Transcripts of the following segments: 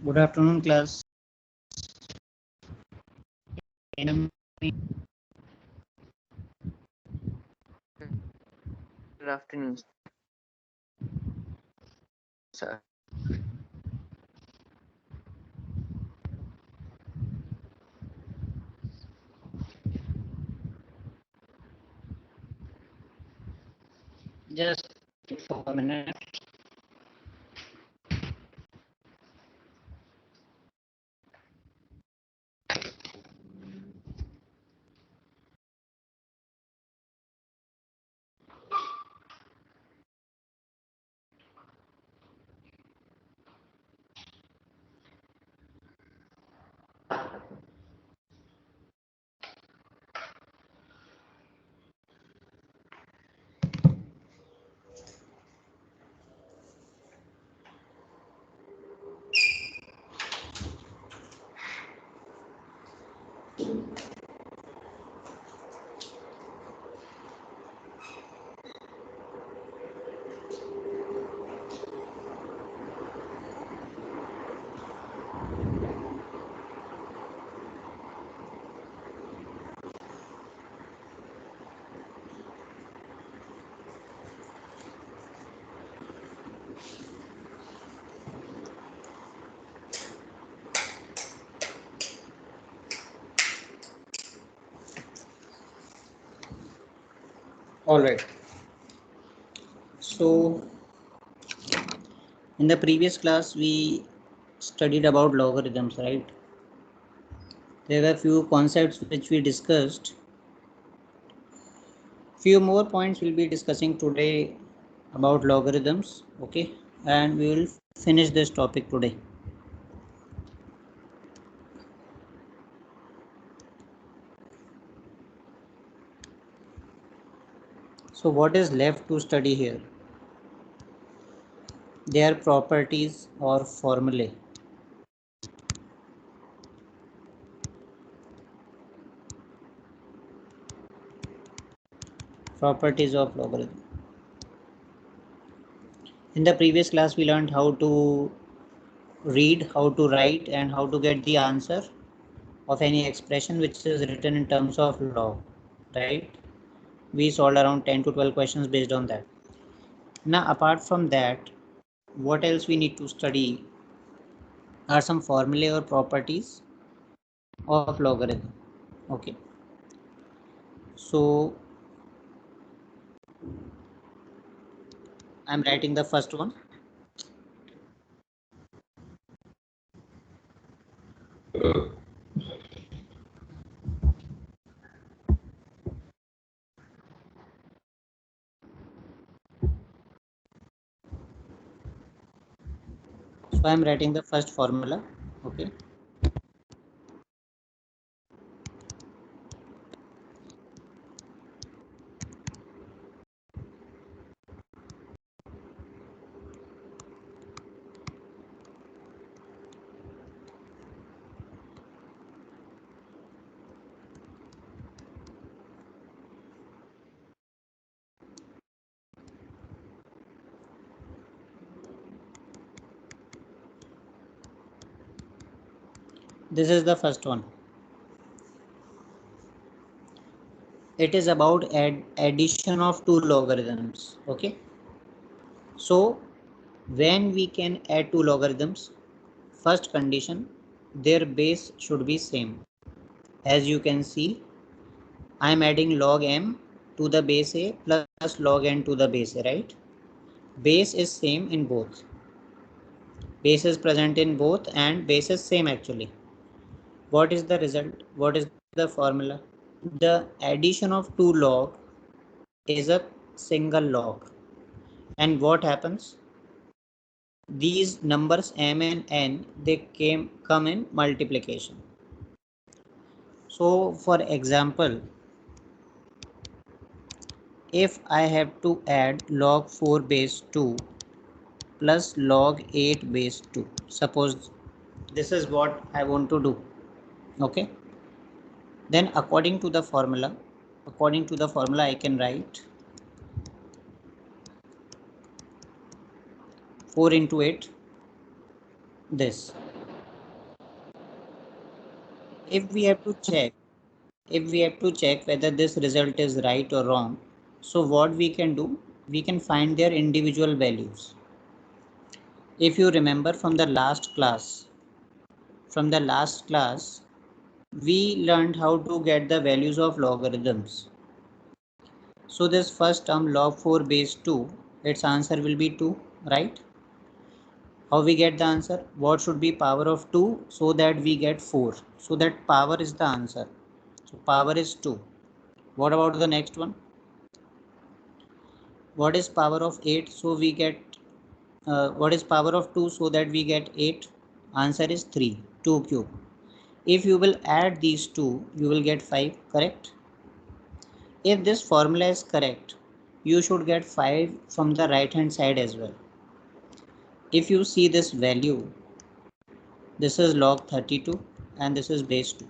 Good afternoon, class. Good afternoon, sir. Just for a minute. All right. So, in the previous class, we studied about logarithms, right? There were few concepts which we discussed. Few more points we'll be discussing today about logarithms, okay? And we will finish this topic today. So, what is left to study here? Their properties or formulae. Properties of logarithm. In the previous class, we learned how to read, how to write, and how to get the answer of any expression which is written in terms of log, right? We solved around 10 to 12 questions based on that. Now, apart from that, what else we need to study are some formulae or properties of logarithm. Okay. So, I'm writing the first one. So, I'm writing the first formula. Okay. This is the first one. It is about addition of two logarithms. Okay. So, when we can add two logarithms, first condition, their base should be same. As you can see, I am adding log m to the base a plus log n to the base a, right? Base is same in both. Base is present in both and base is same actually. What is the result? What is the formula? The addition of two log is a single log. And what happens? These numbers m and n, they come in multiplication. So for example, if I have to add log 4 base 2 plus log 8 base 2, suppose this is what I want to do, okay? Then according to the formula I can write 4 into 8 this. if we have to check whether this result is right or wrong, so what we can do, we can find their individual values. If you remember from the last class, we learned how to get the values of logarithms. So this first term log 4 base 2, its answer will be 2, right? How we get the answer? What should be power of 2 so that we get 4? So that power is the answer. So power is 2. What about the next one? What is power of 8? So we get what is power of 2 so that we get 8? Answer is 3, 2 cube. If you will add these two, you will get 5, correct? If this formula is correct, you should get 5 from the right hand side as well. If you see this value, this is log 32 and this is base 2.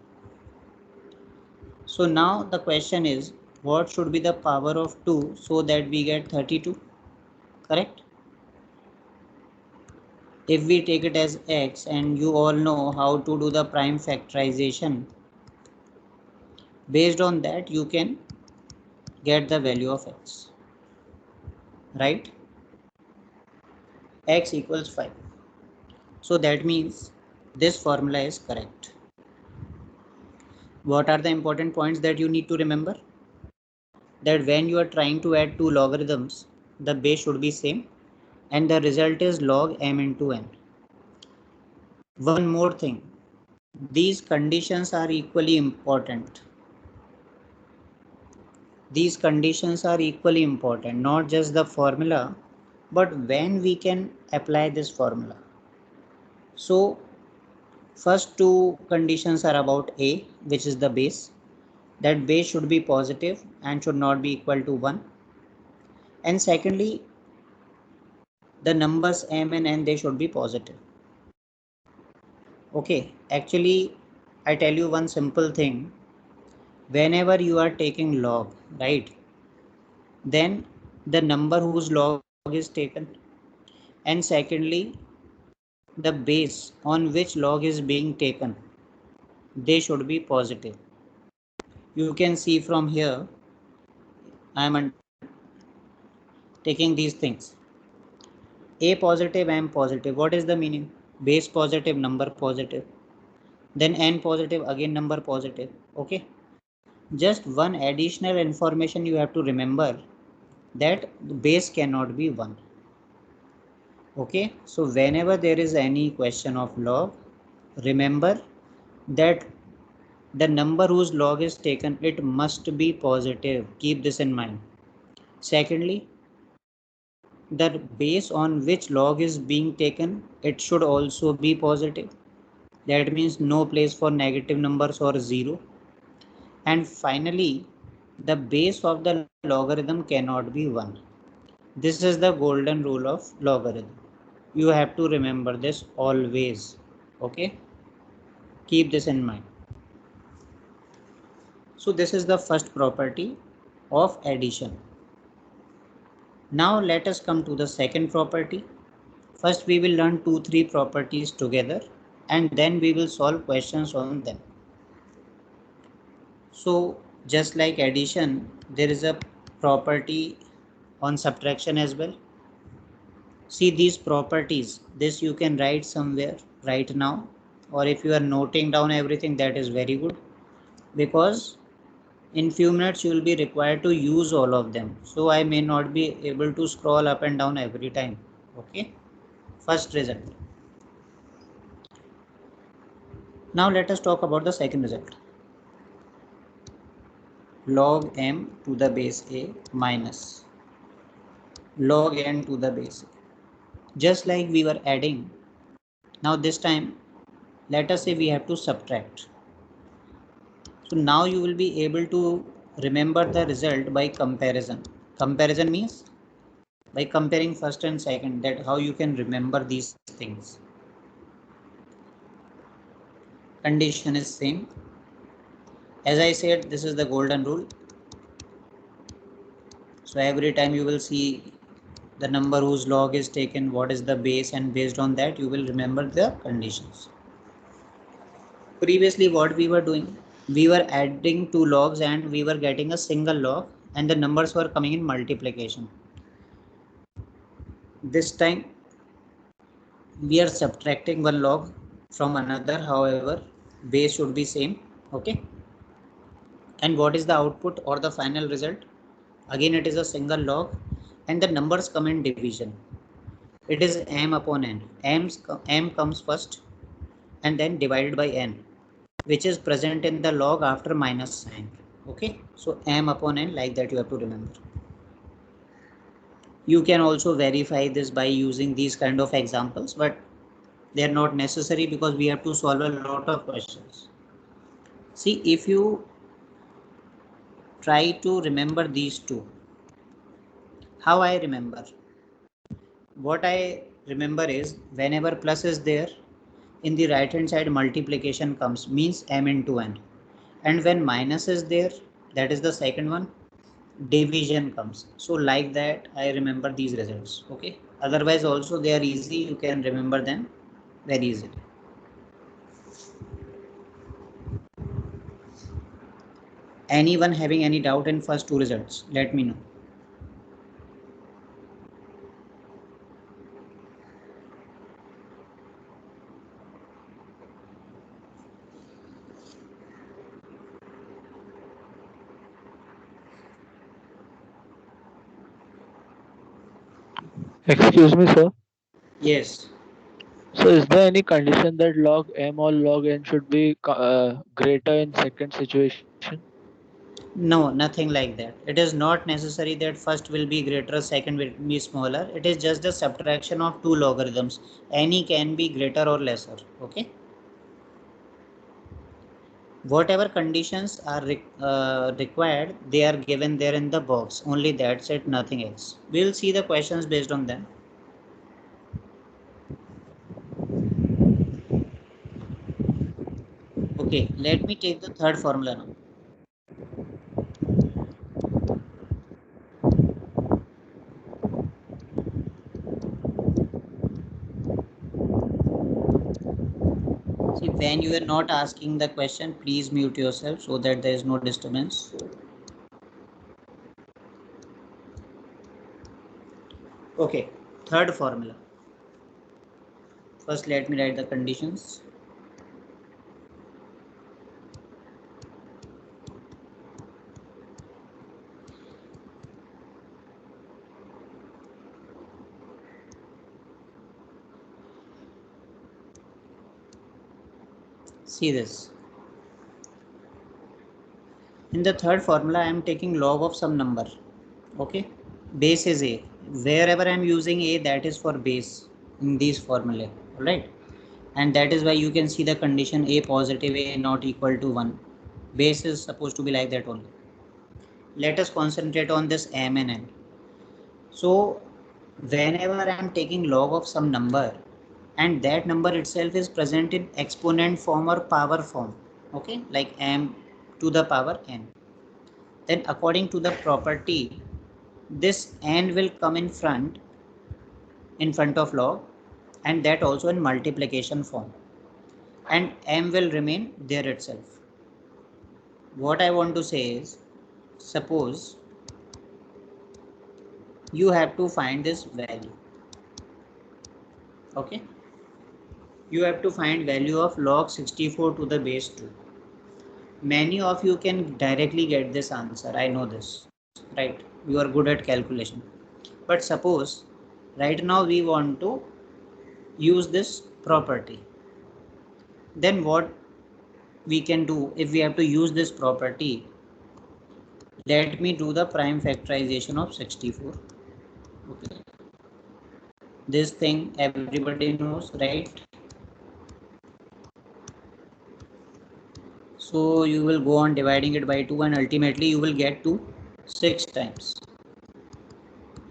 So now the question is, what should be the power of 2 so that we get 32, correct? If we take it as x, and you all know how to do the prime factorization, based on that you can get the value of x, right? X equals 5. So that means this formula is correct. What are the important points that you need to remember? That when you are trying to add two logarithms, the base should be same and the result is log m into n. One more thing, these conditions are equally important. These conditions are equally important, not just the formula, but when we can apply this formula. So first two conditions are about a, which is the base. That base should be positive and should not be equal to 1. And secondly, the numbers m and n, they should be positive. Okay, actually I tell you one simple thing. Whenever you are taking log, right, then the number whose log is taken, and secondly the base on which log is being taken, they should be positive. You can see from here I am taking these things. A positive, M positive. What is the meaning? Base positive, number positive. Then N positive, again number positive. Okay. Just one additional information you have to remember, that the base cannot be 1. Okay. So whenever there is any question of log, remember that the number whose log is taken, it must be positive. Keep this in mind. Secondly, the base on which log is being taken, it should also be positive. That means no place for negative numbers or 0. And finally, the base of the logarithm cannot be 1. This is the golden rule of logarithm. You have to remember this always. Okay? Keep this in mind. So this is the first property of addition. Now let us come to the second property. First we will learn 2-3 properties together and then we will solve questions on them. So just like addition, there is a property on subtraction as well. See these properties, this you can write somewhere right now, or if you are noting down everything, that is very good, because in few minutes you will be required to use all of them. So I may not be able to scroll up and down every time. Okay. First result. Now let us talk about the second result. Log m to the base a minus log n to the base a. Just like we were adding, now this time let us say we have to subtract. So now you will be able to remember the result by comparison. Comparison means by comparing first and second, that how you can remember these things. Condition is same. As I said, this is the golden rule. So every time you will see the number whose log is taken, what is the base, and based on that you will remember the conditions. Previously what we were doing, we were adding two logs and we were getting a single log and the numbers were coming in multiplication. This time we are subtracting one log from another, however base should be same. Okay, and what is the output or the final result? Again it is a single log and the numbers come in division. It is m upon n. M comes first and then divided by n, which is present in the log after minus sign. Okay, so m upon n, like that you have to remember. You can also verify this by using these kind of examples, but they are not necessary because we have to solve a lot of questions. See, if you try to remember these two, how I remember? What I remember is whenever plus is there, in the right hand side multiplication comes, means m into n, and when minus is there, that is the second one, division comes. So like that I remember these results. Okay, otherwise also they are easy, you can remember them very easily. Anyone having any doubt in first two results, let me know. Excuse me, sir. Yes. So, is there any condition that log m or log n should be greater in second situation? No, nothing like that. It is not necessary that first will be greater, second will be smaller. It is just the subtraction of two logarithms. Any can be greater or lesser. Okay. Whatever conditions are required, they are given there in the box. Only that's it, nothing else. We'll see the questions based on them. Okay, let me take the third formula now. See, when you are not asking the question, please mute yourself so that there is no disturbance. Okay, third formula. First, let me write the conditions. See this. In the third formula, I am taking log of some number. Okay, base is a. Wherever I am using a, that is for base in these formulae. Alright, and that is why you can see the condition a positive, a not equal to 1. Base is supposed to be like that only. Let us concentrate on this m and n. So whenever I am taking log of some number and that number itself is present in exponent form or power form, okay, like m to the power n, then according to the property, this n will come in front of log, and that also in multiplication form, and m will remain there itself. What I want to say is, suppose you have to find this value. Okay, you have to find value of log 64 to the base 2. Many of you can directly get this answer, I know this, right? You are good at calculation. But suppose right now we want to use this property, then what we can do? If we have to use this property, let me do the prime factorization of 64. Okay, this thing everybody knows, right? So you will go on dividing it by 2 and ultimately you will get to 6 times.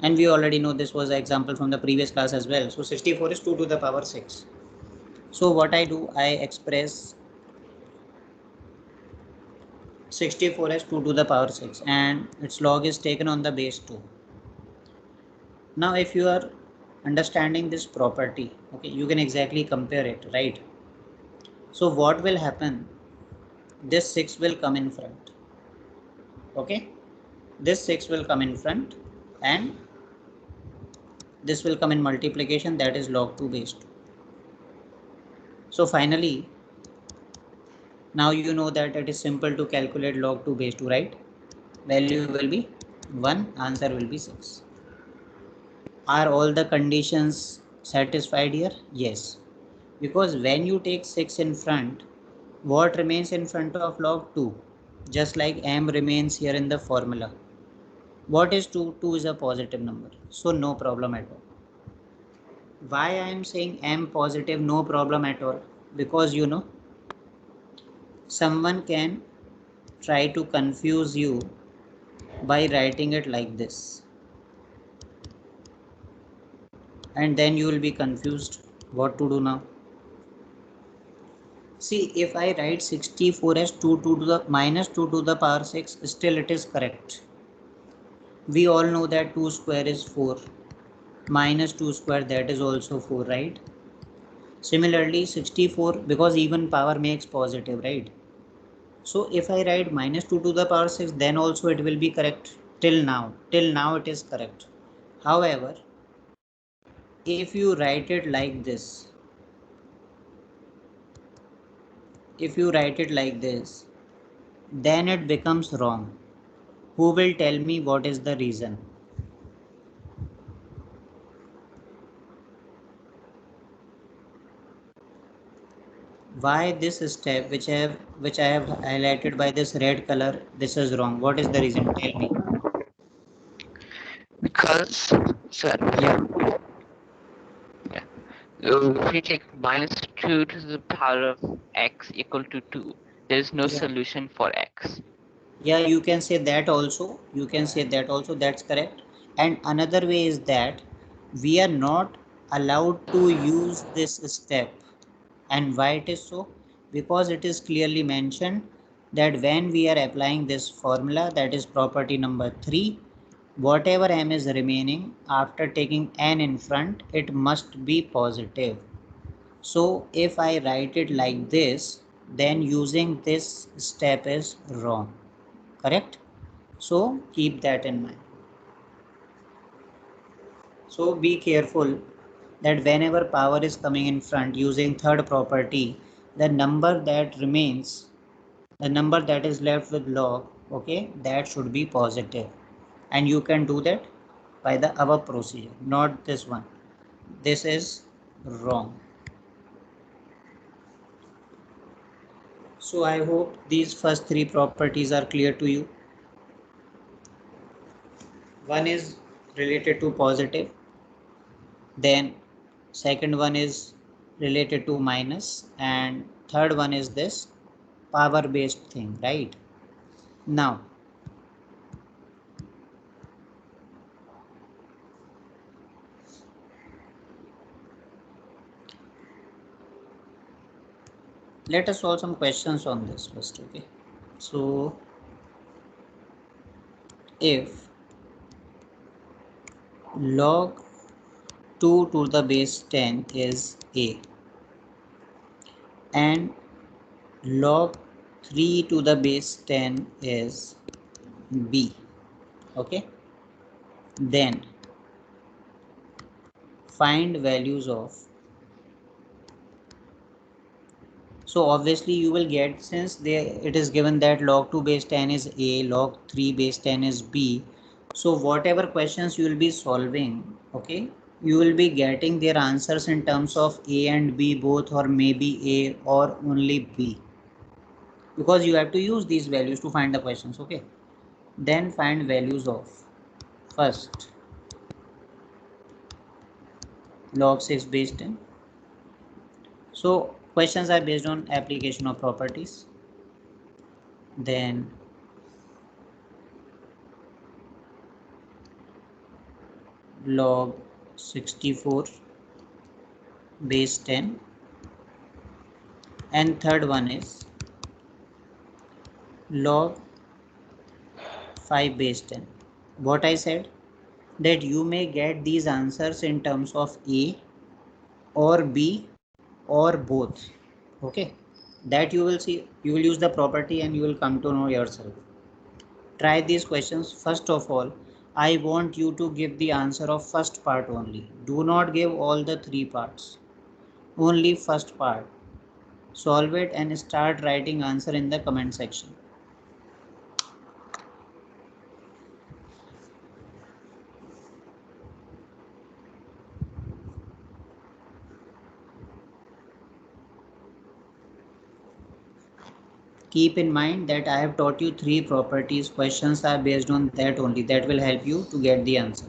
And we already know this was an example from the previous class as well. So 64 is 2 to the power 6. So what I do, I express 64 as 2 to the power 6 and its log is taken on the base 2. Now if you are understanding this property, okay, you can exactly compare it, right? So what will happen? This 6 will come in front. Okay, this 6 will come in front and this will come in multiplication, that is log 2 base 2. So finally, now you know that it is simple to calculate log 2 base 2, right? Value will be 1, answer will be 6. Are all the conditions satisfied here? Yes. Because when you take 6 in front, what remains in front of log 2? Just like m remains here in the formula. What is 2? 2 is a positive number. So no problem at all. Why I am saying m positive, no problem at all? Because you know, someone can try to confuse you by writing it like this. And then you will be confused what to do now. See, if I write 64 as 2 to the minus 2 to the power 6, still it is correct. We all know that 2 square is 4. Minus 2 square, that is also 4, right? Similarly, 64, because even power makes positive, right? So if I write minus 2 to the power 6, then also it will be correct till now. Till now it is correct. However, if you write it like this, then it becomes wrong. Who will tell me what is the reason? Why this step which I have highlighted by this red color, this is wrong? What is the reason? Tell me. Because, sir, Yeah. if we take minus 2 to the power of x equal to 2, there is no Yeah. solution for x. Yeah, you can say that also. That's correct. And another way is that we are not allowed to use this step. And why it is so? Because it is clearly mentioned that when we are applying this formula, that is property number 3, whatever m is remaining after taking n in front, it must be positive. So if I write it like this, then using this step is wrong. Correct? So keep that in mind. So be careful that whenever power is coming in front using third property, the number that remains, the number that is left with log, okay, that should be positive. And you can do that by the above procedure, not this one. This is wrong. So I hope these first three properties are clear to you. One is related to positive, then second one is related to minus, and third one is this power based thing, right? Now let us solve some questions on this first. Okay, so if log 2 to the base 10 is a and log 3 to the base 10 is b, okay, then find values of, so obviously you will get, since it is given that log 2 base 10 is a, log 3 base 10 is b, so whatever questions you will be solving, okay, you will be getting their answers in terms of a and b both, or maybe a or only b, because you have to use these values to find the questions. Okay, then find values of first log 6 base 10. So questions are based on application of properties. Then log 64 base 10, and third one is log 5 base 10. What I said, that you may get these answers in terms of a or b or both. Okay, That you will see, you will use the property and you will come to know yourself. Try these questions. First of all, I want you to give the answer of first part only. Do not give all the three parts. Only first part. Solve it and start writing answer in the comment section. Keep in mind that I have taught you three properties. Questions are based on that only. That will help you to get the answer.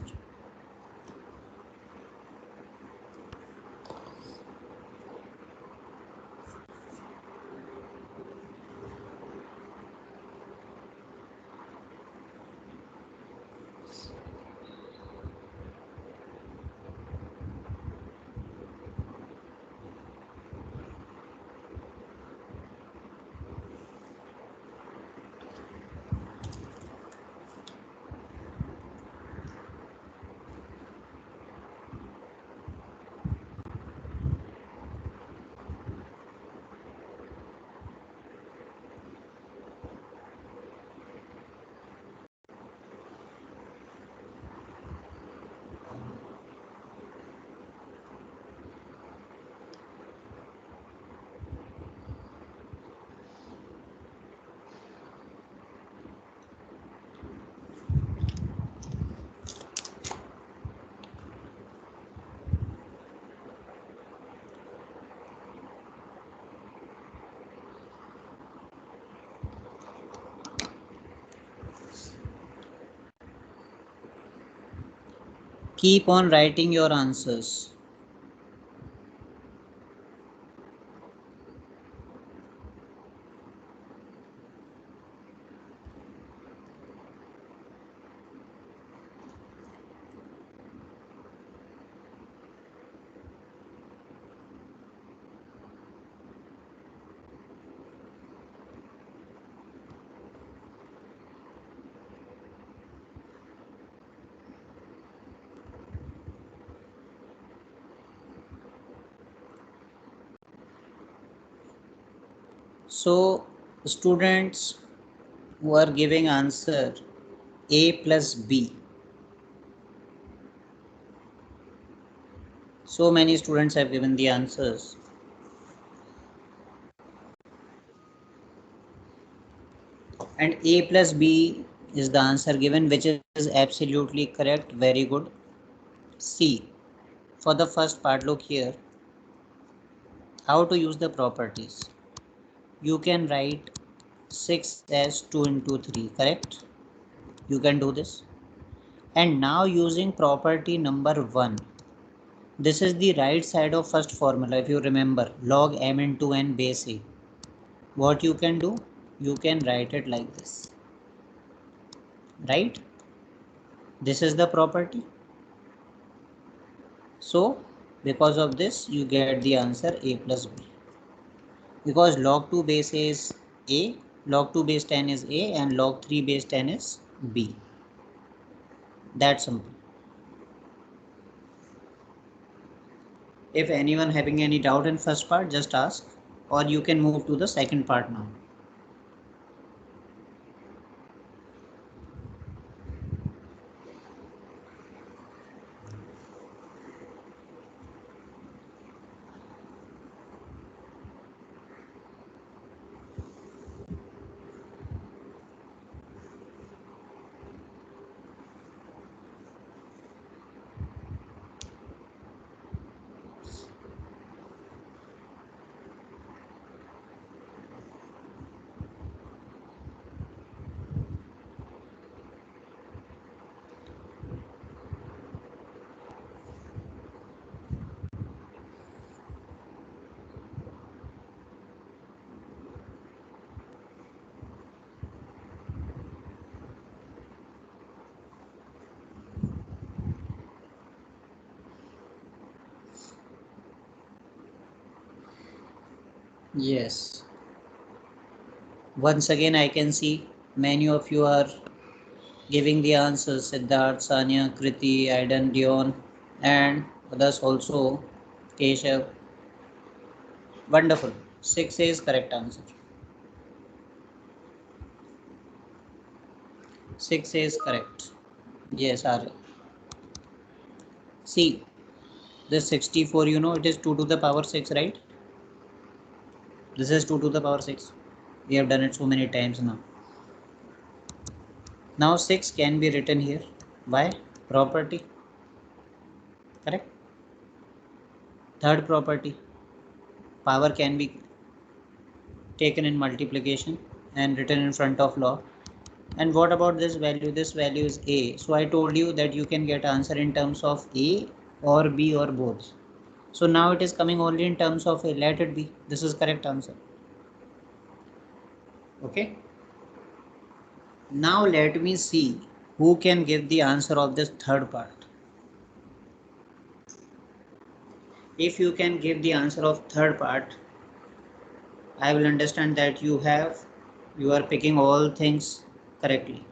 Keep on writing your answers. So students who are giving answer A plus B. So many students have given the answers. And A plus B is the answer given, which is absolutely correct. Very good. C. For the first part, look here. How to use the properties. You can write 6 as 2 into 3, correct? You can do this. And now using property number 1. This is the right side of first formula. If you remember, log m into n base a. What you can do? You can write it like this. Right? This is the property. So, because of this, you get the answer a plus b. Because log 2 base a is a, log 2 base 10 is a, and log 3 base 10 is b. That simple. If anyone having any doubt in first part, just ask, or you can move to the second part now. Yes. Once again, I can see many of you are giving the answers. Siddharth, Sanya, Kriti, Aidan, Dion, and others also. Keshav. Wonderful. 6 is correct answer. 6 is correct. Yes, Arya. See, this 64, you know, it is 2 to the power 6, right? This is 2 to the power 6. We have done it so many times now. Now 6 can be written here. Why? Property. Correct? Third property. Power can be taken in multiplication and written in front of log. And what about this value? This value is a. So I told you that you can get answer in terms of a or b or both. So now it is coming only in terms of a. Let it be. This is correct answer. Okay. Now let me see who can give the answer of this third part. If you can give the answer of third part, I will understand that you are picking all things correctly.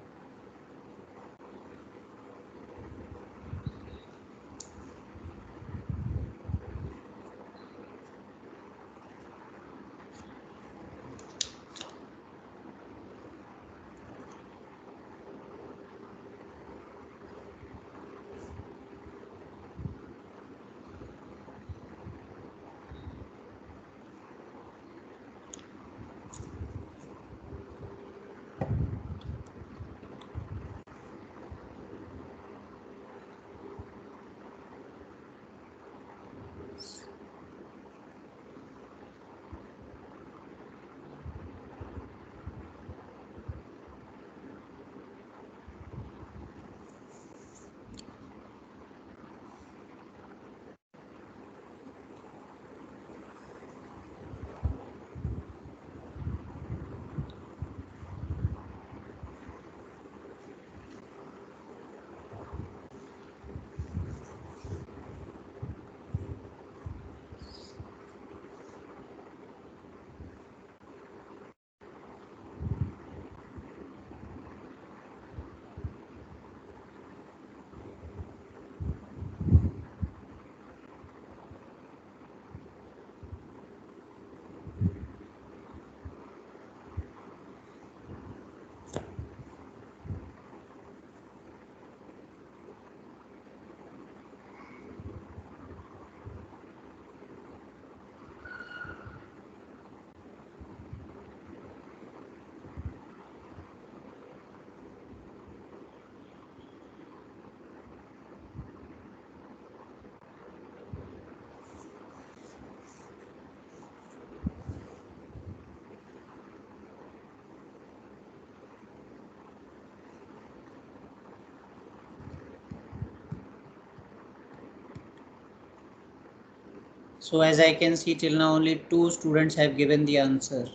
So as I can see till now only 2 students have given the answer.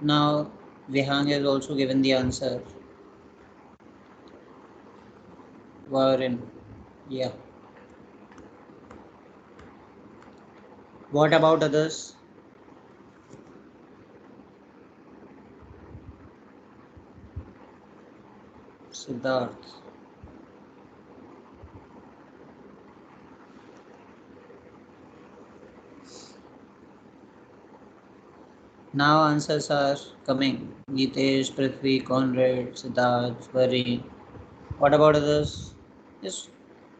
Now Vihang has also given the answer. Warren. Yeah. What about others? Siddharth. Now answers are coming. Nitesh, Prithvi, Conrad, Siddharth, Varun. What about others? Yes,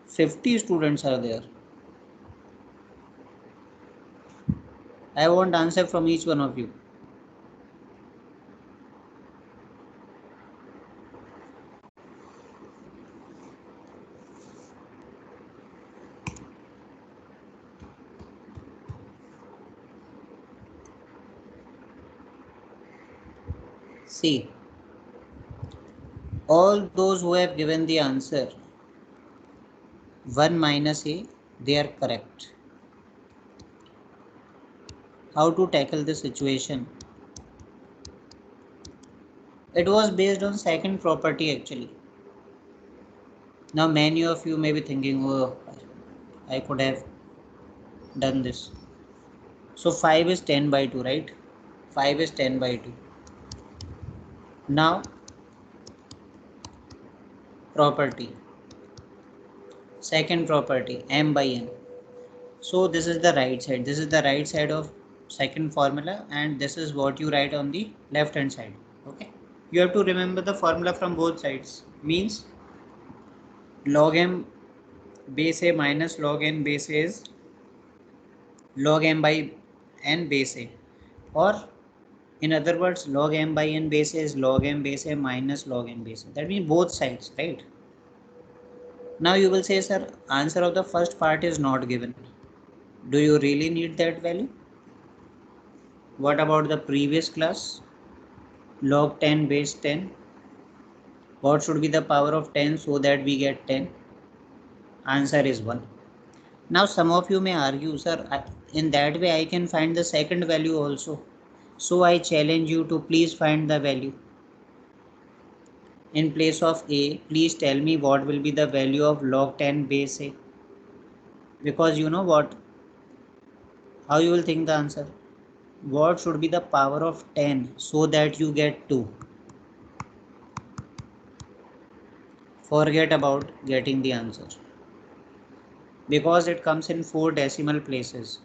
50 students are there. I want answer from each one of you. See, all those who have given the answer 1 minus a, they are correct. How to tackle this situation? It was based on second property actually. Now many of you may be thinking, oh, I could have done this. So 5 is 10 by 2, right? 5 is 10 by 2. Now property. Second property, m by n. So this is the right side. This is the right side of second formula, and this is what you write on the left hand side. Okay, you have to remember the formula from both sides. Means log m base a minus log n base a is log m by n base a, or in other words log m by n base a is log m base a minus log n base a. That means both sides, right? Now you will say, sir, answer of the first part is not given. Do you really need that value? What about the previous class? Log 10 base 10. What should be the power of 10 so that we get 10? Answer is 1. Now some of you may argue, sir, in that way I can find the second value also. So I challenge you to please find the value. In place of a, please tell me what will be the value of log 10 base a. Because you know what? How you will think the answer? What should be the power of 10 so that you get 2? Forget about getting the answer. Because it comes in 4 decimal places.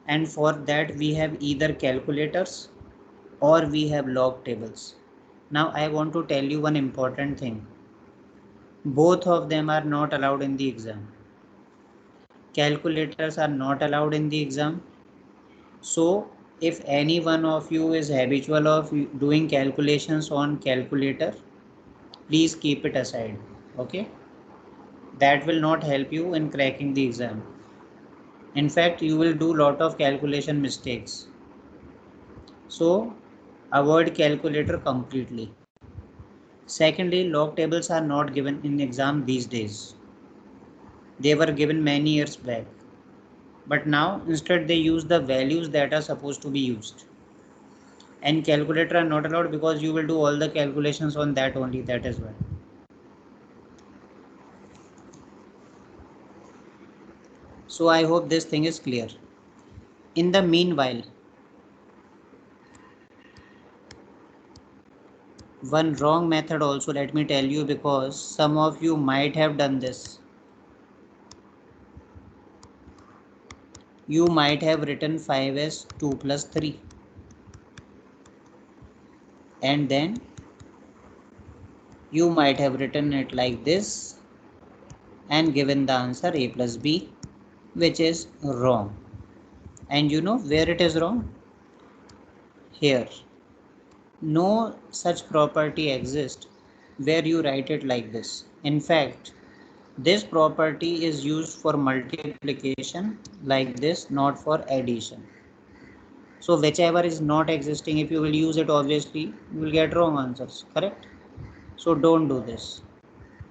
And for that we have either calculators or we have log tables. Now I want to tell you one important thing. Both of them are not allowed in the exam. Calculators are not allowed in the exam. So if any one of you is habitual of doing calculations on calculator, please keep it aside. Okay, that will not help you in cracking the exam. In fact, you will do lot of calculation mistakes. So avoid calculator completely. Secondly, log tables are not given in exam these days. They were given many years back. But now instead they use the values that are supposed to be used. And calculator are not allowed because you will do all the calculations on that only, that is why. So I hope this thing is clear. In the meanwhile, one wrong method also, let me tell you, because some of you might have done this. You might have written 5 as 2 plus 3. And then you might have written it like this and given the answer a plus b, which is wrong. And you know where it is wrong? Here. No such property exists where you write it like this. In fact, this property is used for multiplication like this, not for addition. So whichever is not existing, if you will use it, obviously you will get wrong answers, correct? So don't do this.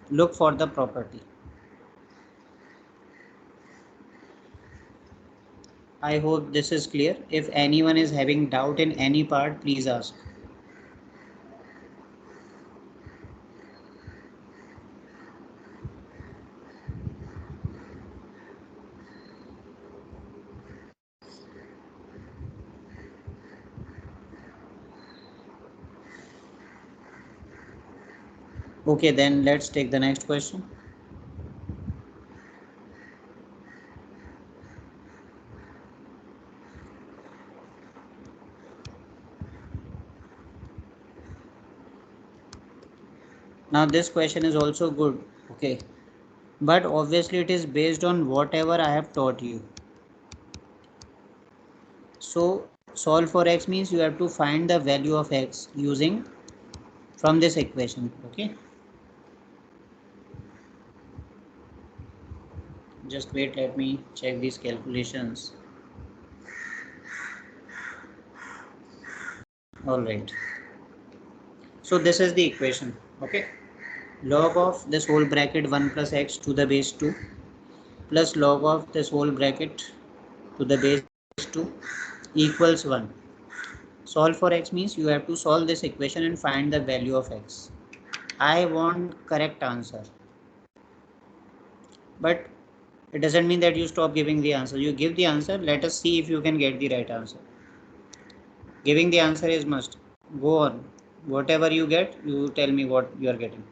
Look for the property. I hope this is clear. If anyone is having doubt in any part, please ask. Okay, then let's take the next question. Now this question is also good, okay, but obviously it is based on whatever I have taught you. So solve for x means you have to find the value of x using from this equation, okay. Just wait, let me check these calculations. All right, so this is the equation, okay. Log of this whole bracket 1 plus x to the base 2 plus log of this whole bracket to the base 2 equals 1. Solve for x means you have to solve this equation and find the value of x. I want correct answer, but it doesn't mean that you stop giving the answer. You give the answer, let us see if you can get the right answer. Giving the answer is must. Go on, whatever you get, you tell me what you are getting.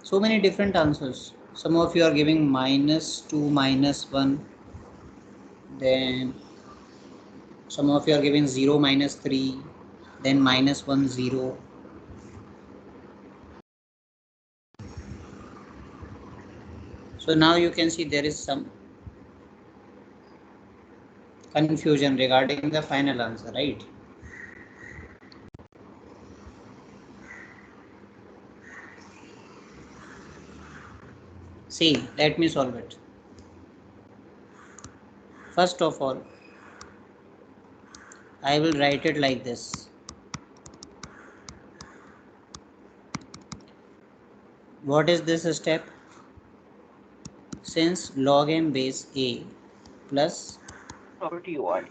So many different answers. Some of you are giving -2, -1. Then some of you are giving 0, -3. Then -1, 0. So now you can see there is some confusion regarding the final answer, right? See, let me solve it. First of all, I will write it like this. What is this step? Since log m base a plus Property 1.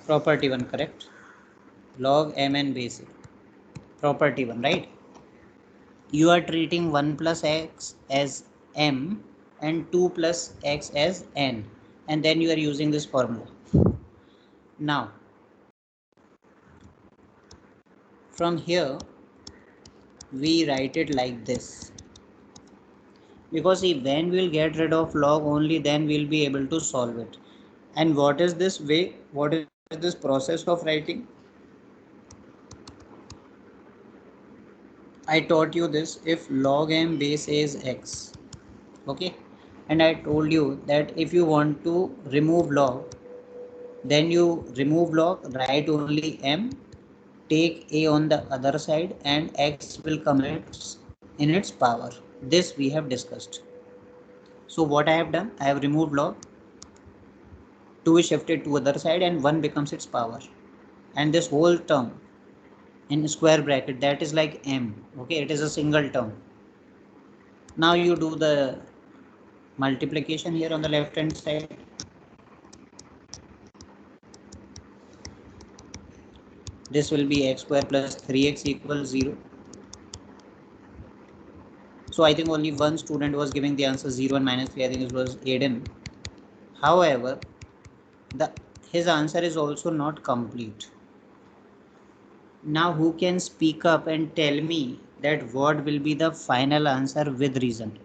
property 1, correct. Log mn base a, property 1, right? You are treating 1 plus x as m and 2 plus x as n, and then you are using this formula. Now from here we write it like this, because see, when we'll get rid of log, only then we'll be able to solve it. And what is this way, what is this process of writing? I taught you this. If log m base a is x, okay, and I told you that if you want to remove log, then you remove log, write only m, take a on the other side, and x will come in its power. This we have discussed. So what I have done, I have removed log, 2 is shifted to other side, and 1 becomes its power, and this whole term in square bracket, that is like m. Okay, it is a single term. Now you do the multiplication here on the left hand side. This will be x square plus 3x equals 0. So I think only one student was giving the answer 0 and -3. I think it was Aiden. However, his answer is also not complete. Now who can speak up and tell me that what will be the final answer with reason?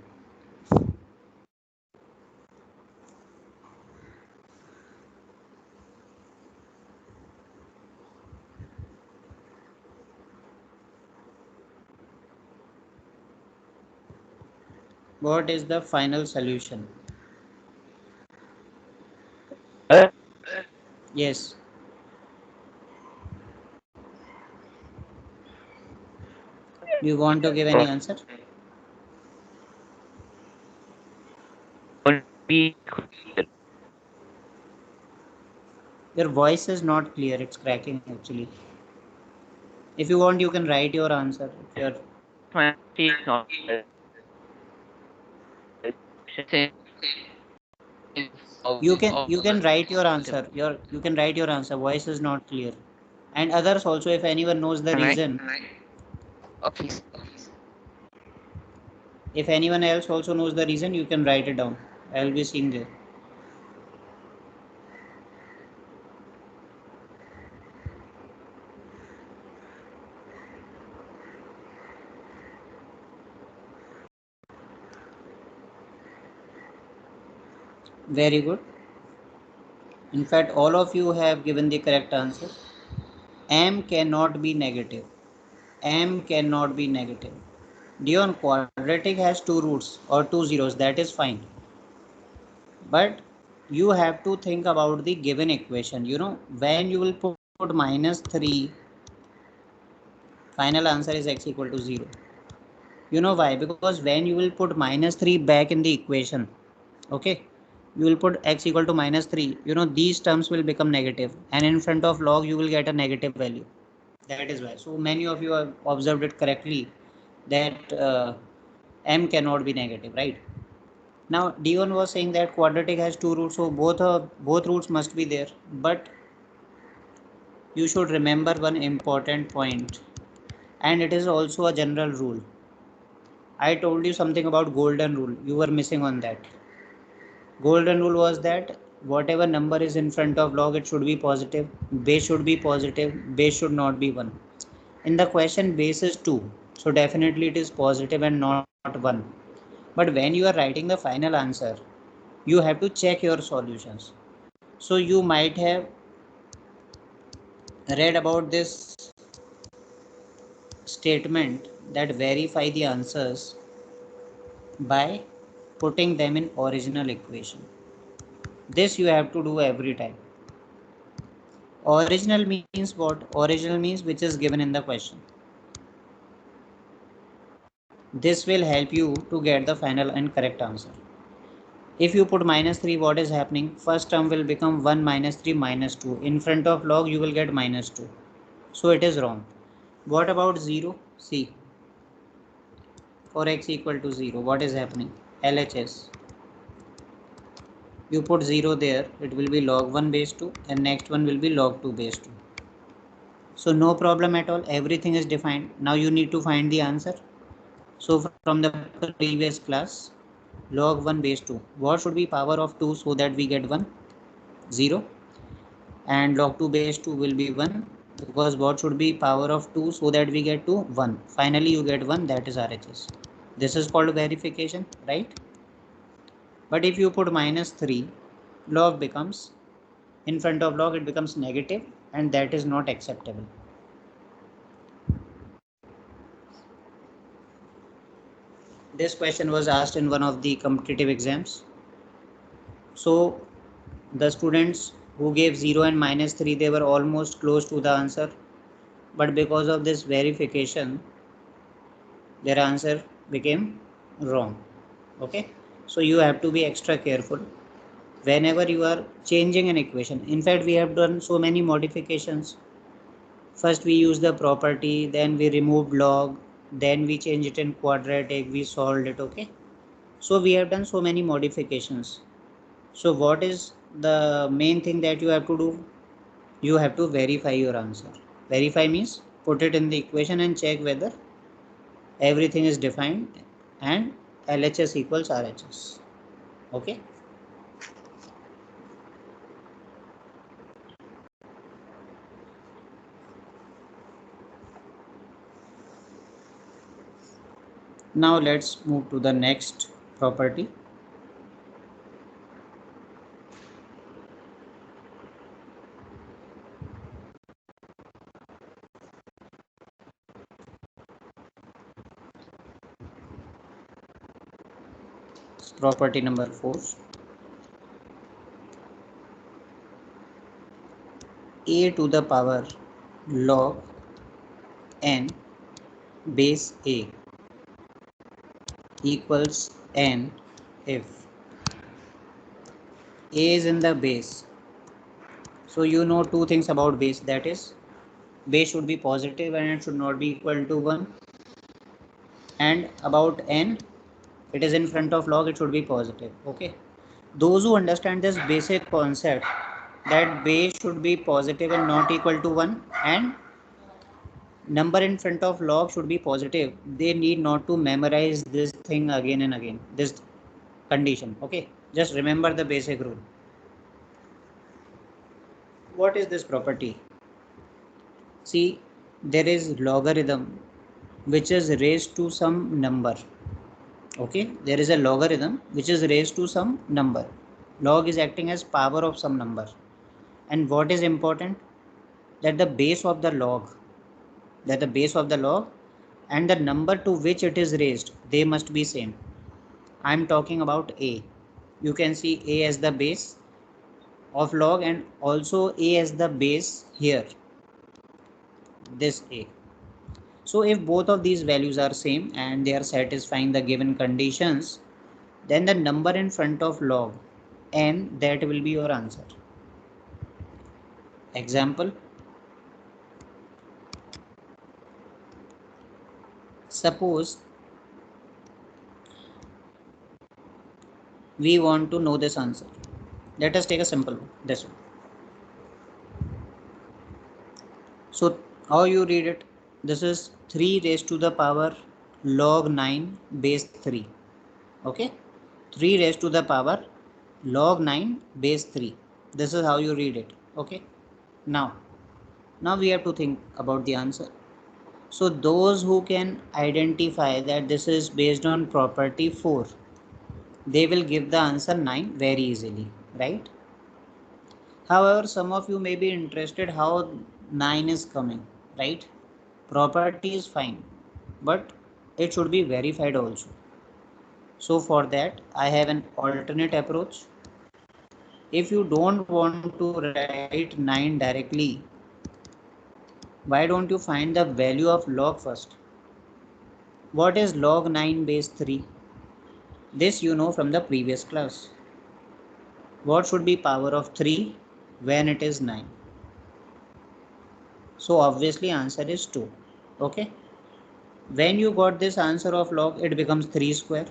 What is the final solution? Yes. Do you want to give any answer? Your voice is not clear. It's cracking actually. If you want, you can write your answer. If you can write your answer. You can write your answer. Voice is not clear. And others also, if anyone knows the reason, Okay. if anyone else also knows the reason, you can write it down. I'll be seeing there. Very good. In fact, all of you have given the correct answer. M cannot be negative. M cannot be negative. Dion, quadratic has two roots or two zeros. That is fine. But you have to think about the given equation. You know, when you will put -3, final answer is x equal to 0. You know why? Because when you will put -3 back in the equation, okay, you will put x equal to -3, you know, these terms will become negative, and in front of log you will get a negative value. That is why. So many of you have observed it correctly that m cannot be negative, right? Now Dion was saying that quadratic has two roots, so both roots must be there. But you should remember one important point, and it is also a general rule. I told you something about golden rule. You were missing on that. Golden rule was that whatever number is in front of log, it should be positive, base should be positive, base should not be 1. In the question, base is 2, so definitely it is positive and not 1. But when you are writing the final answer, you have to check your solutions. So you might have read about this statement that verify the answers by putting them in original equation. This you have to do every time. Original means what? Original means which is given in the question. This will help you to get the final and correct answer. If you put minus 3, what is happening? First term will become 1 minus 3 minus 2. In front of log, you will get minus 2. So it is wrong. What about 0? See, for x equal to 0, what is happening? LHS. You put 0 there, it will be log 1 base 2 and next one will be log 2 base 2. So no problem at all. Everything is defined. Now you need to find the answer. So from the previous class, log 1 base 2. What should be power of 2 so that we get 1? 0. And log 2 base 2 will be 1, because what should be power of 2 so that we get to 1? Finally you get 1, that is RHS. This is called verification, right? But if you put minus 3, log becomes, in front of log it becomes negative, and that is not acceptable. This question was asked in one of the competitive exams. So the students who gave 0 and minus 3, they were almost close to the answer, but because of this verification, their answer became wrong. Okay, so you have to be extra careful whenever you are changing an equation. In fact, we have done so many modifications. First we use the property, then we removed log, then we change it in quadratic, we solved it. Okay, so we have done so many modifications. So what is the main thing that you have to do? You have to verify your answer. Verify means put it in the equation and check whether everything is defined and LHS equals RHS. Okay. Now let's move to the next property. Property number 4. A to the power log n base A equals n if A is in the base. So you know two things about base, that is base should be positive and it should not be equal to 1, and about n, it is in front of log, it should be positive. Okay, those who understand this basic concept that base should be positive and not equal to 1 and number in front of log should be positive, they need not to memorize this thing again and again, this condition. Okay, just remember the basic rule. What is this property? See, there is logarithm which is raised to some number. Okay, there is a logarithm which is raised to some number. Log is acting as power of some number, and what is important, that the base of the log, and the number to which it is raised, they must be same. I am talking about A. You can see A as the base of log and also A as the base here, this A. So if both of these values are same and they are satisfying the given conditions, then the number in front of log n, that will be your answer. Example, suppose we want to know this answer. Let us take a simple one, this one. So how you read it? This is 3 raised to the power log 9 base 3. Okay, 3 raised to the power log 9 base 3. This is how you read it. Okay. Now we have to think about the answer. So those who can identify that this is based on property 4, they will give the answer 9 very easily, right? However, some of you may be interested how 9 is coming, right? Property is fine, but it should be verified also. So for that, I have an alternate approach. If you don't want to write 9 directly, why don't you find the value of log first? What is log 9 base 3? This you know from the previous class. What should be power of 3 when it is 9? So obviously answer is 2. Okay. When you got this answer of log, it becomes 3 square.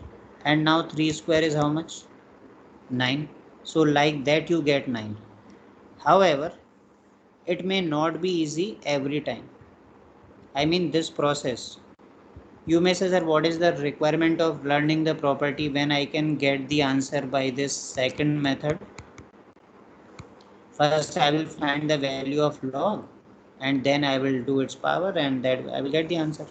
And now 3 square is how much? 9. So like that you get 9. However, it may not be easy every time. I mean this process. You may say, sir, what is the requirement of learning the property when I can get the answer by this second method? First I will find the value of log and then I will do its power and that I will get the answer.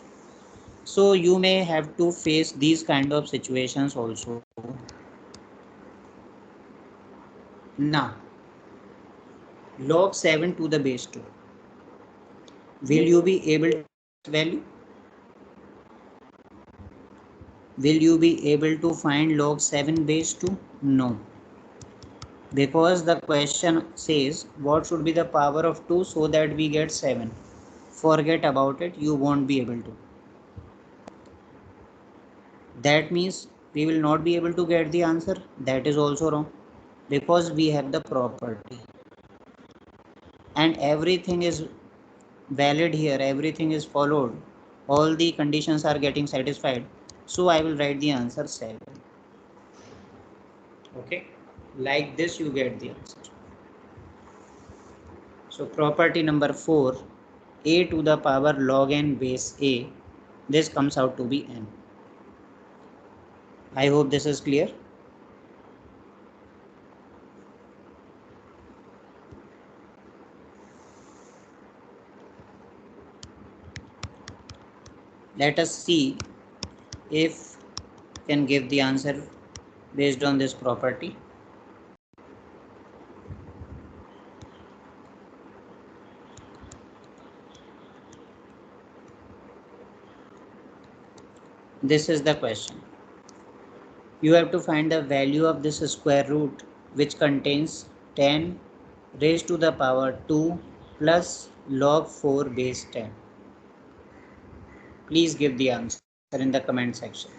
So you may have to face these kind of situations also. Now, log 7 to the base 2. Will you be able to value? Will you be able to find log 7 base 2? No. Because the question says what should be the power of 2 so that we get 7. Forget about it, you won't be able to. That means we will not be able to get the answer. That is also wrong because we have the property and everything is valid here, everything is followed, all the conditions are getting satisfied. So I will write the answer 7. Okay, like this you get the answer. So property number 4, a to the power log n base a, this comes out to be n. I hope this is clear. Let us see if can give the answer based on this property. This is the question. You have to find the value of this square root which contains 10 raised to the power 2 plus log 4 base 10. Please give the answer in the comment section.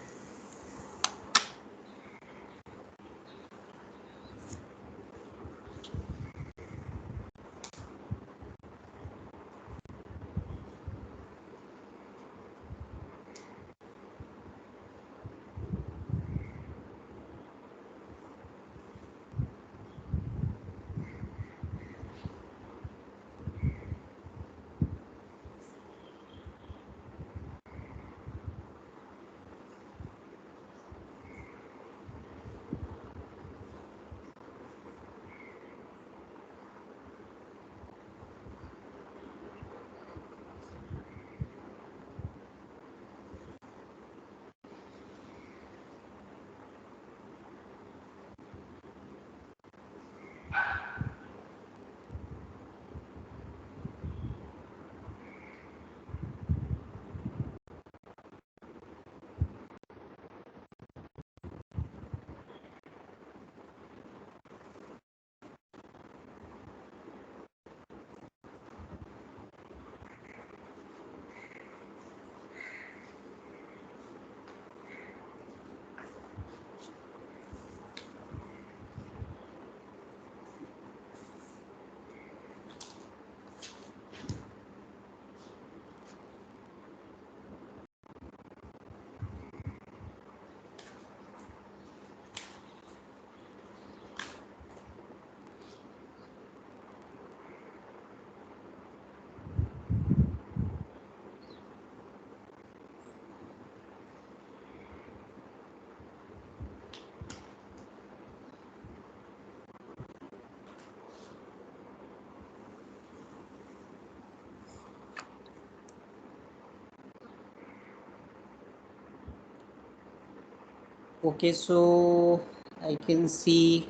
Okay, so I can see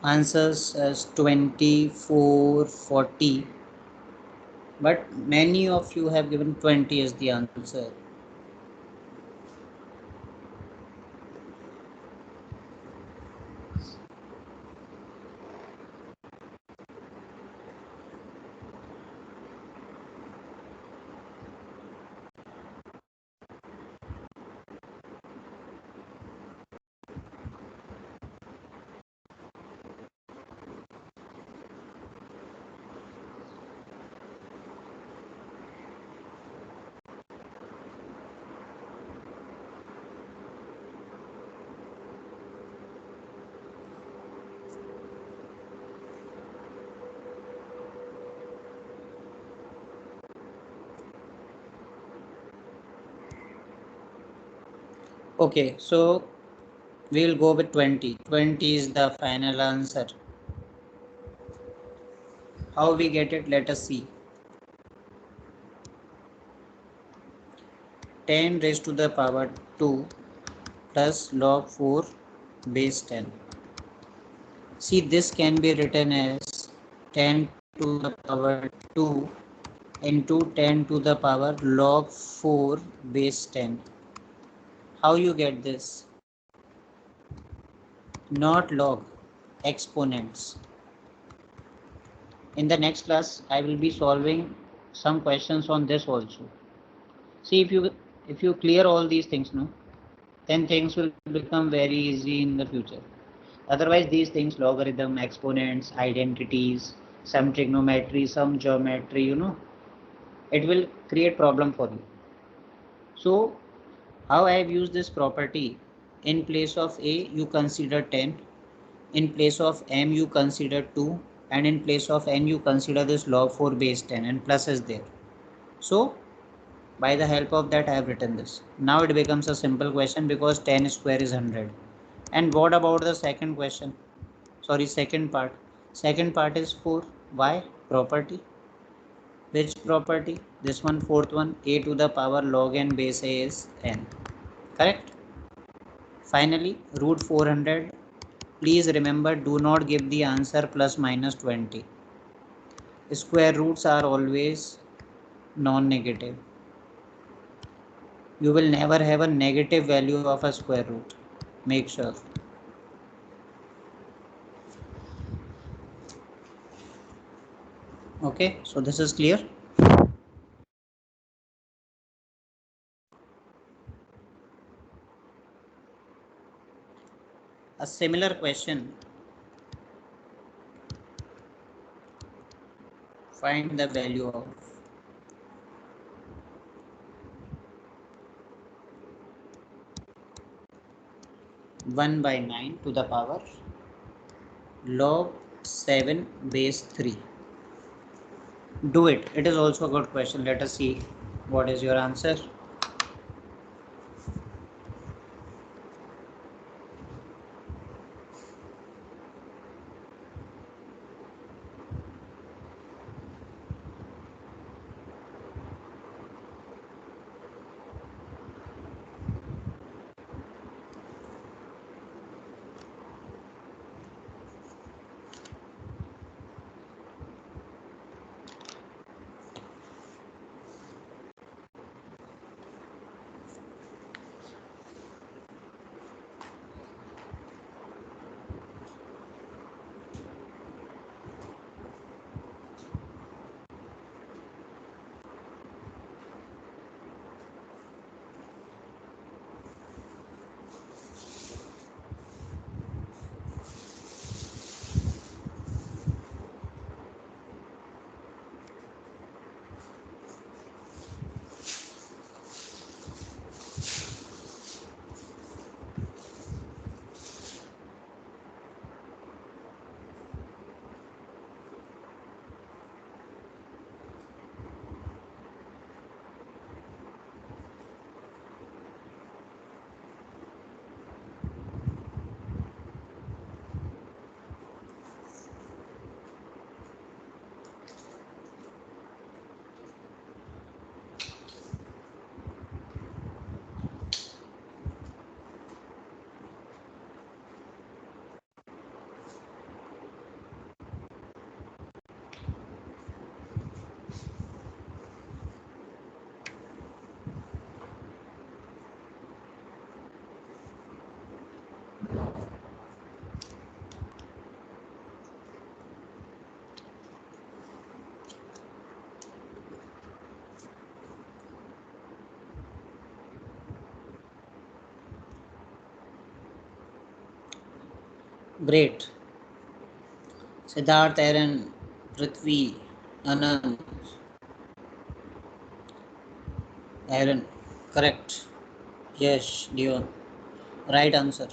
answers as 24, 40, but many of you have given 20 as the answer. Okay, so we'll go with 20. 20 is the final answer. How we get it? Let us see. 10 raised to the power 2 plus log 4 base 10. See, this can be written as 10 to the power 2 into 10 to the power log 4 base 10. How you get this? Not log, exponents. In the next class, I will be solving some questions on this also. See, if you clear all these things, no, then things will become very easy in the future. Otherwise, these things, logarithm, exponents, identities, some trigonometry, some geometry, it will create problem for you. So how I have used this property? In place of a you consider 10, in place of m you consider 2, and in place of n you consider this log 4 base 10 and plus is there. So by the help of that I have written this. Now it becomes a simple question because 10 square is 100. And what about the second question? Sorry, second part. Second part is 4. Why? Property. Which property? This one, fourth one. A to the power log n base a is n. Correct? Finally, root 400. Please remember, do not give the answer plus minus 20. Square roots are always non-negative. You will never have a negative value of a square root. Make sure. Okay, so this is clear. A similar question. Find the value of 1 by 9 to the power log 7 base 3. Do it. It is also a good question. Let us see what is your answer. Great. Siddharth, Aaron, Prithvi, Anand. Aaron, correct. Yes, Dion. Right answer.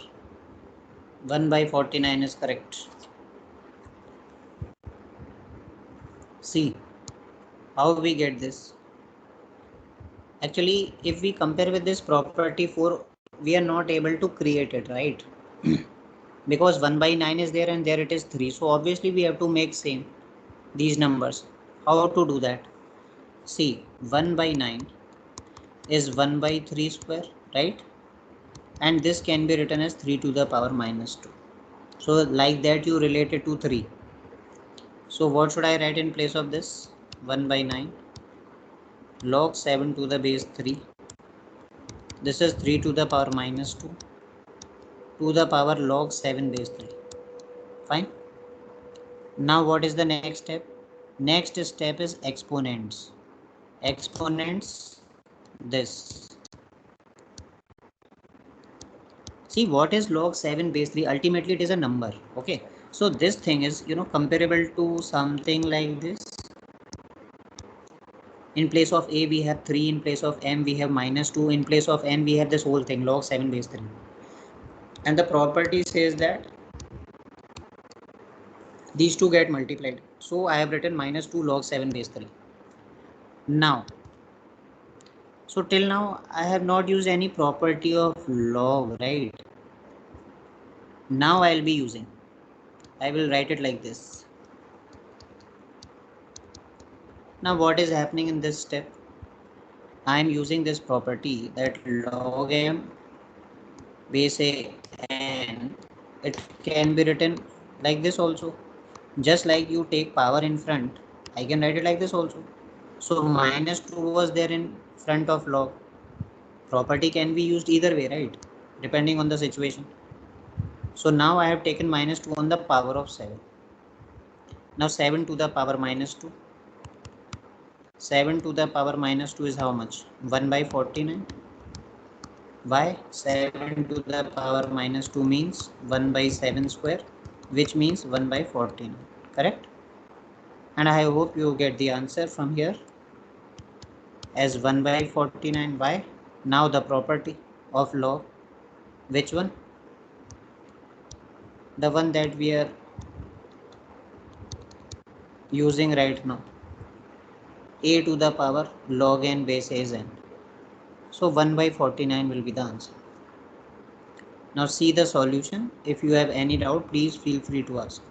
1 by 49 is correct. See how we get this. Actually, if we compare with this property 4, we are not able to create it, right? Because 1 by 9 is there and there it is 3. So obviously we have to make same these numbers. How to do that? See, 1 by 9 is 1 by 3 square, right? And this can be written as 3 to the power minus 2. So like that you relate it to 3. So what should I write in place of this? 1 by 9 log 7 to the base 3. This is 3 to the power minus 2 to the power log 7 base 3. Fine. Now what is the next step? Next step is exponents. Exponents this. See what is log 7 base 3? Ultimately it is a number. Okay. So this thing is comparable to something like this. In place of a we have 3, in place of m we have minus 2, in place of n we have this whole thing log 7 base 3. And the property says that these two get multiplied. So I have written minus 2 log 7 base 3. Now, so till now I have not used any property of log, right? Now I will be using. I will write it like this. Now what is happening in this step? I am using this property that log m base a n, it can be written like this also. Just like you take power in front, I can write it like this also. So minus 2 was there in front of log. Property can be used either way, right? Depending on the situation. So now I have taken minus 2 on the power of 7. Now 7 to the power minus 2. 7 to the power minus 2 is how much? 1 by 49. Why? 7 to the power minus 2 means 1 by 7 square, which means 1 by 49. Correct? And I hope you get the answer from here as 1 by 49. Why? Now the property of log, which one? The one that we are using right now, a to the power log n base a is n. So 1 by 49 will be the answer. Now see the solution. If you have any doubt, please feel free to ask.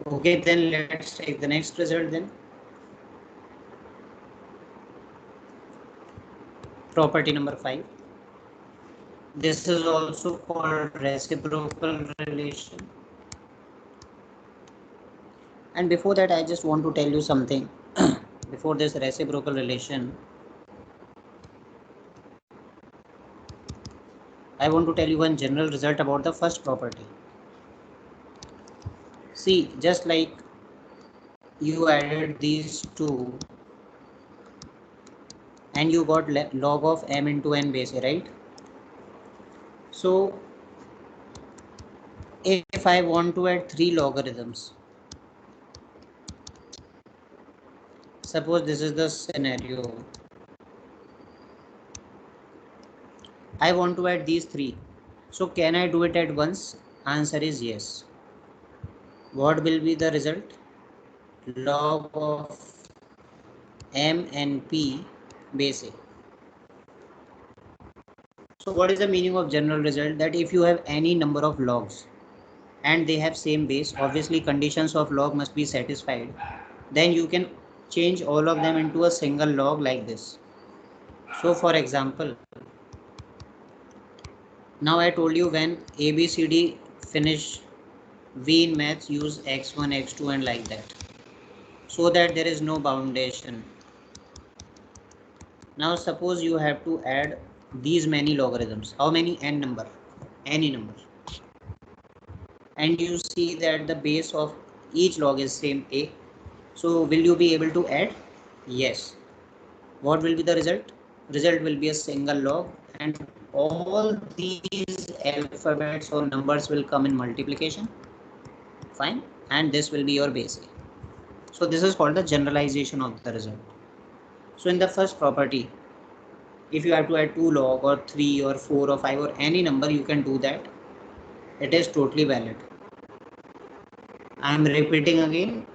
Okay, then let's take the next result then. Property number 5. This is also called reciprocal relation. And before that, I just want to tell you something. Before this reciprocal relation, I want to tell you one general result about the first property. See, just like you added these two and you got log of m into n base a, right? So if I want to add 3 logarithms, suppose this is the scenario, I want to add these 3. So can I do it at once? Answer is yes. What will be the result? Log of m and p base a. So what is the meaning of general result? That if you have any number of logs and they have same base, obviously conditions of log must be satisfied, then you can change all of them into a single log like this. So for example, now I told you when ABCD finish, we in maths use x1, x2 and like that, so that there is no boundation. Now suppose you have to add these many logarithms. How many? N number, any number. And you see that the base of each log is same a. So will you be able to add? Yes. What will be the result? Result will be a single log, and all these alphabets or numbers will come in multiplication. Fine. And this will be your base a. So this is called the generalization of the result. So in the first property, if you have to add 2 log or 3 or 4 or 5 or any number, you can do that. It is totally valid. I am repeating again,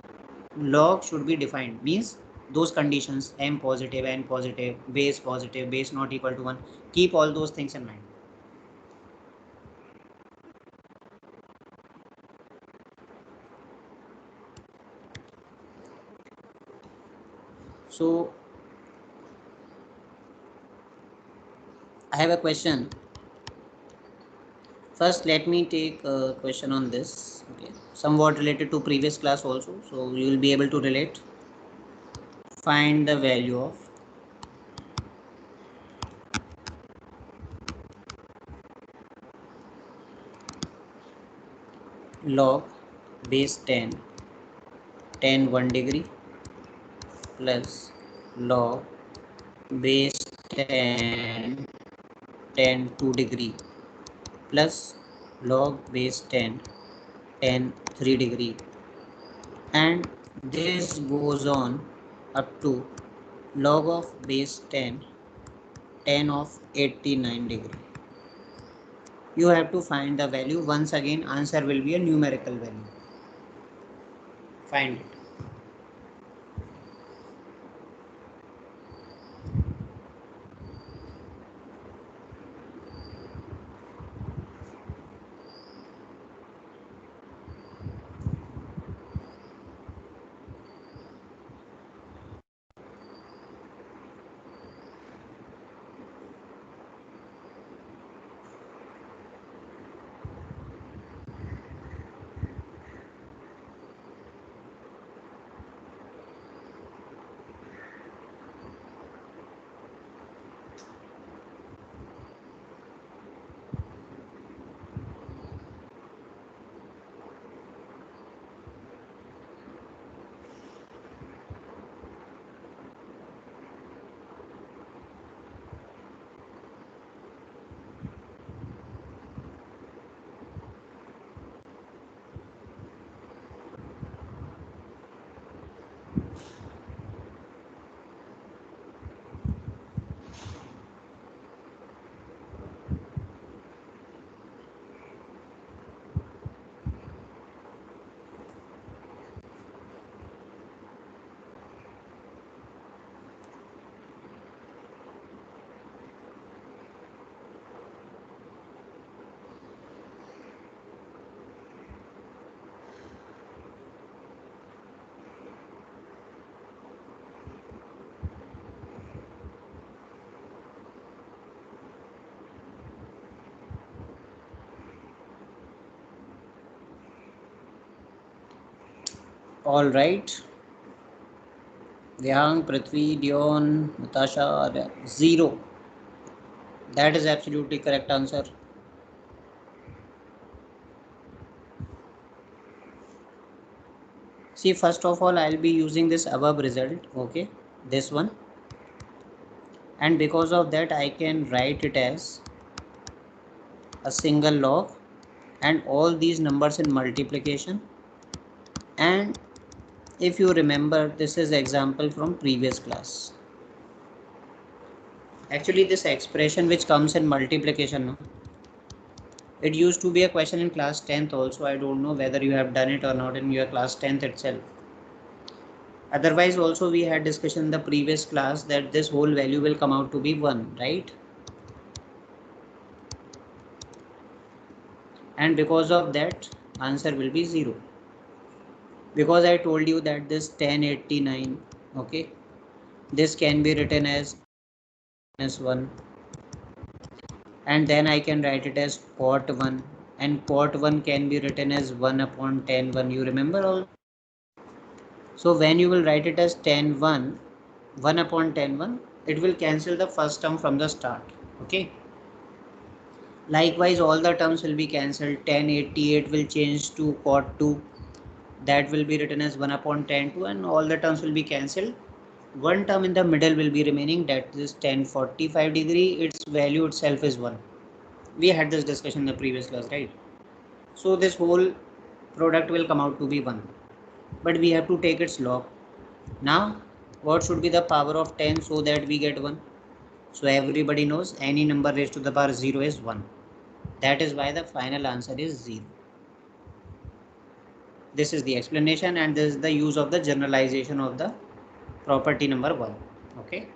log should be defined, means those conditions, m positive, n positive, base not equal to 1, keep all those things in mind. So I have a question. First let me take a question on this, okay, somewhat related to previous class also, so you will be able to relate. Find the value of log base 10 10 1 degree plus log base 10 10 2 degree plus log base 10 10 3 degree, and this goes on up to log of base 10 10 of 89 degree. You have to find the value. Once again, answer will be a numerical value. Find it. All right. Vyang, Prithvi, Dion, Natasha, 0. That is absolutely correct answer. See, first of all, I'll be using this above result, okay, this one, and because of that, I can write it as a single log and all these numbers in multiplication. And if you remember, this is example from previous class. Actually, this expression which comes in multiplication, no? It used to be a question in class 10th also. I don't know whether you have done it or not in your class 10th itself. Otherwise also we had discussion in the previous class that this whole value will come out to be 1, right? And because of that, answer will be 0. Because I told you that this 1089, Okay, this can be written as minus 1, and then I can write it as cot 1, and cot 1 can be written as 1 upon tan 1. You remember all? So when you will write it as tan 1, 1 upon tan 1, it will cancel the first term from the start. Okay. Likewise, all the terms will be cancelled. Tan 88 will change to cot 2. That will be written as 1 upon tan 2, and all the terms will be cancelled. One term in the middle will be remaining, that is tan 45 degree. Its value itself is 1. We had this discussion in the previous class, right? So this whole product will come out to be 1. But we have to take its log. Now, what should be the power of 10 so that we get 1? So everybody knows any number raised to the power 0 is 1. That is why the final answer is 0. This is the explanation, and this is the use of the generalization of the property number 1. Okay.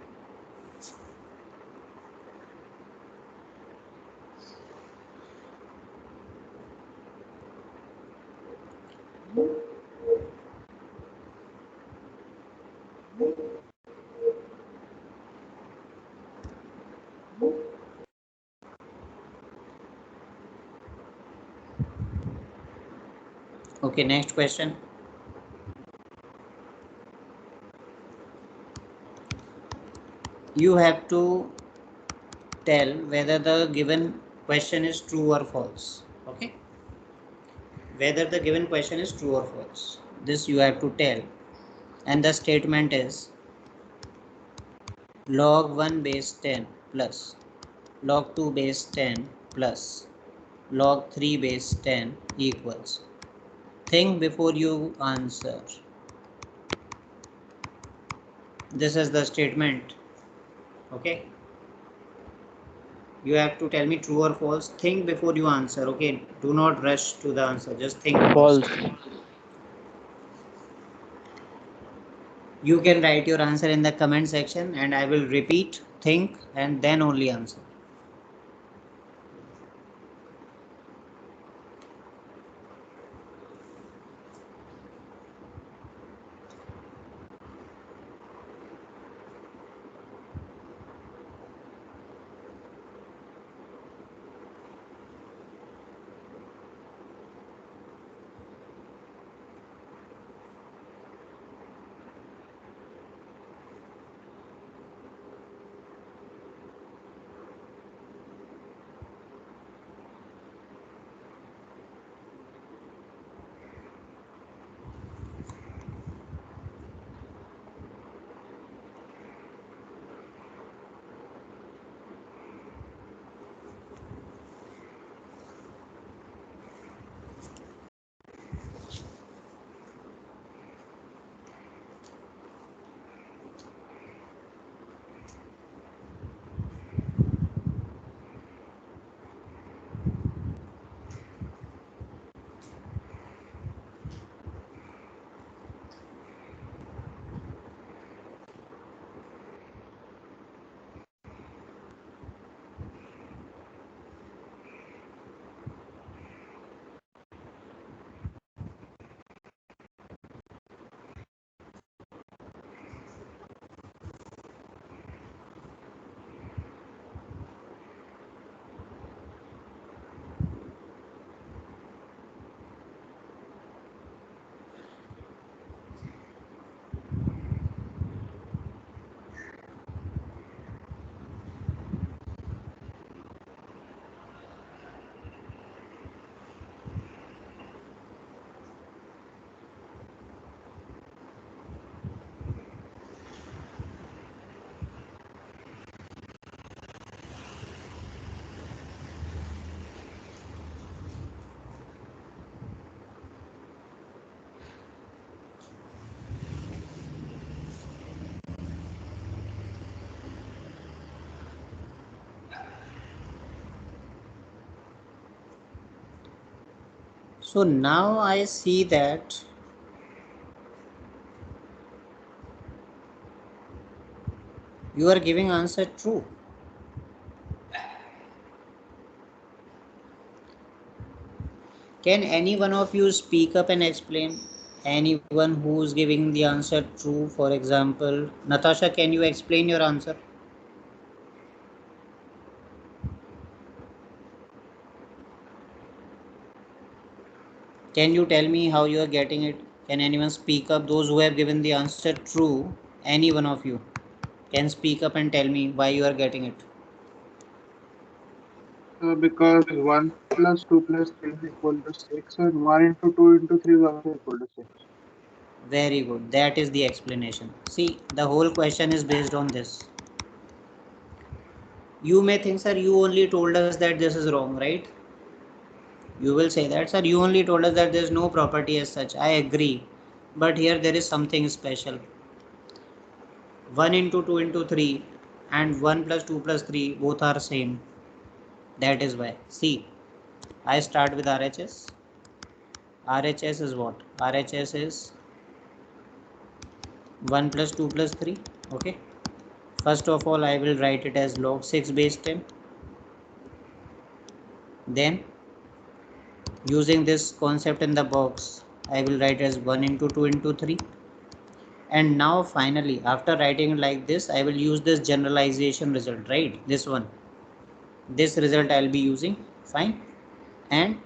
Okay, next question. You have to tell whether the given question is true or false. Okay, whether the given question is true or false, this you have to tell. And the statement is log 1 base 10 plus log 2 base 10 plus log 3 base 10 equals. Think before you answer. This is the statement. Okay, you have to tell me true or false. Think before you answer. Okay, do not rush to the answer, just think False. first. You can write your answer in the comment section, and I will repeat, think, and then only answer. So now I see that you are giving answer true. Can any one of you speak up and explain? Anyone who's giving the answer true, for example, Natasha, can you explain your answer? Can you tell me how you are getting it? Can anyone speak up? Those who have given the answer true, any one of you can speak up and tell me why you are getting it. Because 1 plus 2 plus 3 is equal to 6 and 1 into 2 into 3 is also equal to 6. Very good. That is the explanation. See, the whole question is based on this. You may think, sir, you only told us that this is wrong, right? You will say that, sir, you only told us that there is no property as such. I agree. But here there is something special. 1 into 2 into 3 and 1 plus 2 plus 3 both are same. That is why. See, I start with RHS. RHS is what? RHS is 1 plus 2 plus 3. Okay. First of all, I will write it as log 6 base 10. Then, using this concept in the box, I will write as 1 into 2 into 3. And now finally, after writing like this, I will use this generalization result, right? This one. This result I will be using. Fine. And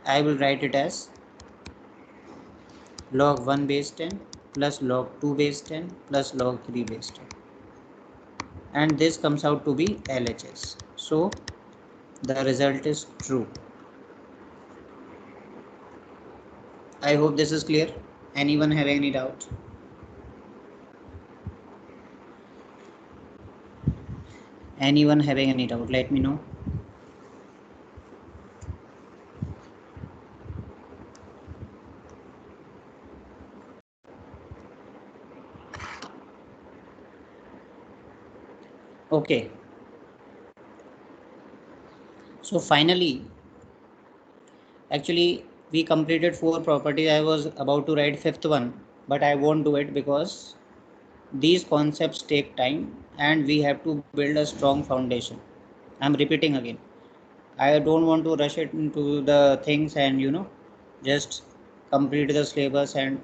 I will write it as log 1 base 10 plus log 2 base 10 plus log 3 base 10. And this comes out to be LHS. So the result is true. I hope this is clear. Anyone have any doubt? Anyone having any doubt, let me know. Okay. So finally, actually we completed 4 properties. I was about to write 5th one, but I won't do it because these concepts take time and we have to build a strong foundation. I'm repeating again. I don't want to rush it into the things and just complete the syllabus and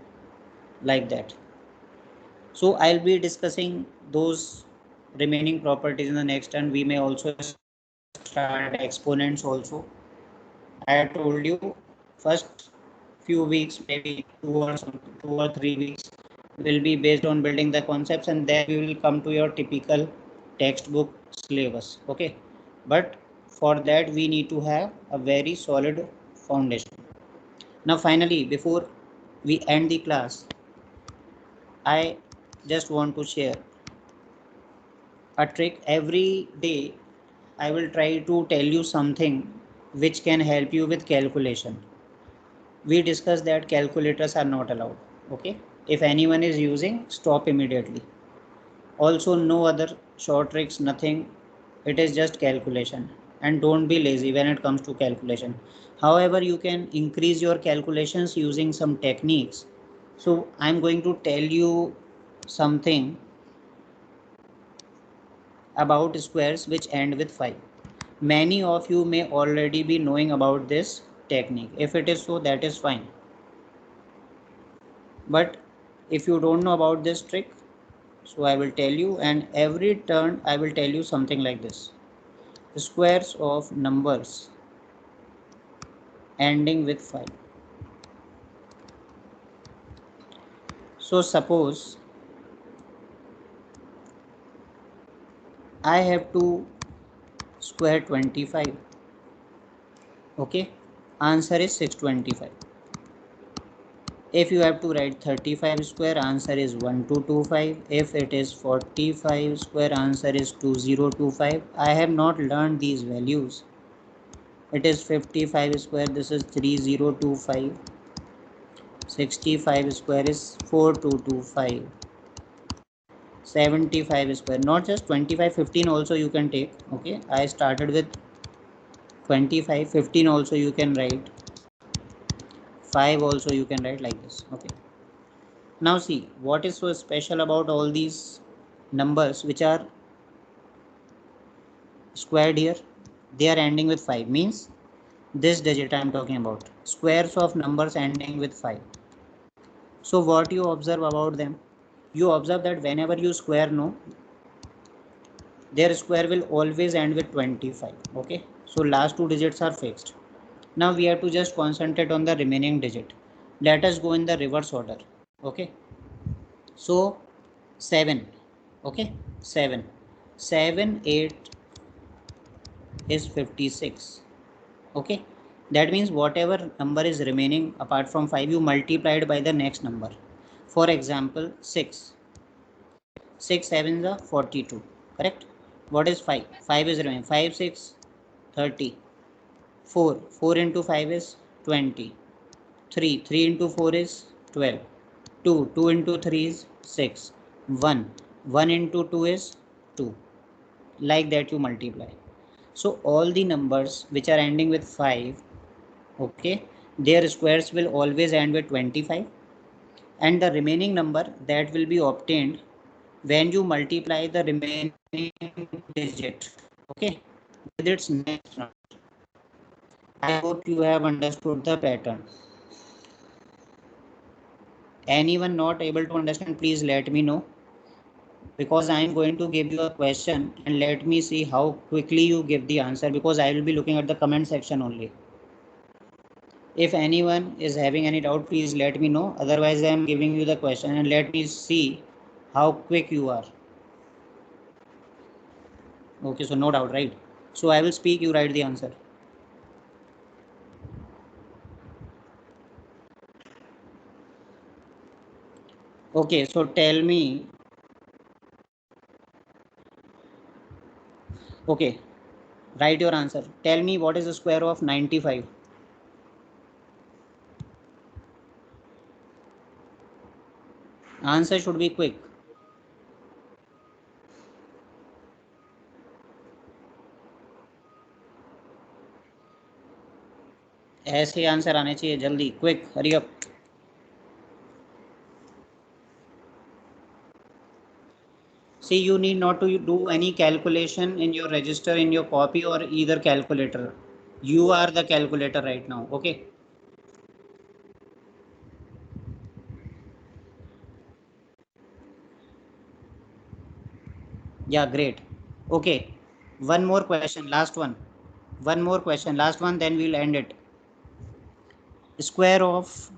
like that. So I'll be discussing those remaining properties in the next, and we may also start exponents also. I told you first few weeks, maybe 2 or 3 weeks, will be based on building the concepts, and then we will come to your typical textbook syllabus. Okay, but for that we need to have a very solid foundation. Now finally, before we end the class, I just want to share a trick. Every day I will try to tell you something which can help you with calculation. We discussed that calculators are not allowed. Okay, if anyone is using, stop immediately. Also, no other short tricks, nothing. It is just calculation, and don't be lazy when it comes to calculation. However, you can increase your calculations using some techniques. So I'm going to tell you something about squares which end with 5. Many of you may already be knowing about this technique. If it is so, that is fine. But if you don't know about this trick, so I will tell you, and every turn I will tell you something like this. Squares of numbers ending with 5. So suppose I have to square 25. Okay, answer is 625. If you have to write 35 square, answer is 1225. If it is 45 square, answer is 2025. I have not learned these values. It is 55 square, this is 3025. 65 square is 4225. 75 square, not just 25, 15 also you can take. Okay, I started with 25, 15 also you can write, 5 also you can write like this. Okay, now see what is so special about all these numbers which are squared here. They are ending with 5, means this digit I am talking about, squares of numbers ending with 5. So what you observe about them? You observe that whenever you square, no, their square will always end with 25. Okay, so last two digits are fixed. Now we have to just concentrate on the remaining digit. Let us go in the reverse order. Okay, so 7. Okay, 7 7 8 is 56. Okay, that means whatever number is remaining apart from 5, you multiply it by the next number. For example, 6. 6 sevens are 42. Correct. What is 5? 5 is remaining. 5 6 30. 4 4 into 5 is 20. 3 into 4 is 12. 2 into 3 is 6. 1 into 2 is 2. Like that you multiply. So all the numbers which are ending with 5, okay, their squares will always end with 25, and the remaining number that will be obtained when you multiply the remaining digit, okay, with its next number. I hope you have understood the pattern. Anyone not able to understand, please let me know, because I am going to give you a question and let me see how quickly you give the answer, because I will be looking at the comment section only. If anyone is having any doubt, please let me know. Otherwise, I am giving you the question and let me see how quick you are. Okay, so no doubt, right? So I will speak, you write the answer. Okay, so tell me. Okay, write your answer. Tell me what is the square of 95? Answer should be quick. ऐसे answer आने चाहिए जल्दी, quick, hurry up. See, you need not to do any calculation in your register, in your copy, or either calculator. You are the calculator right now. Okay. Yeah, great. Okay. One more question, last one. One more question, last one, then we'll end it. Square of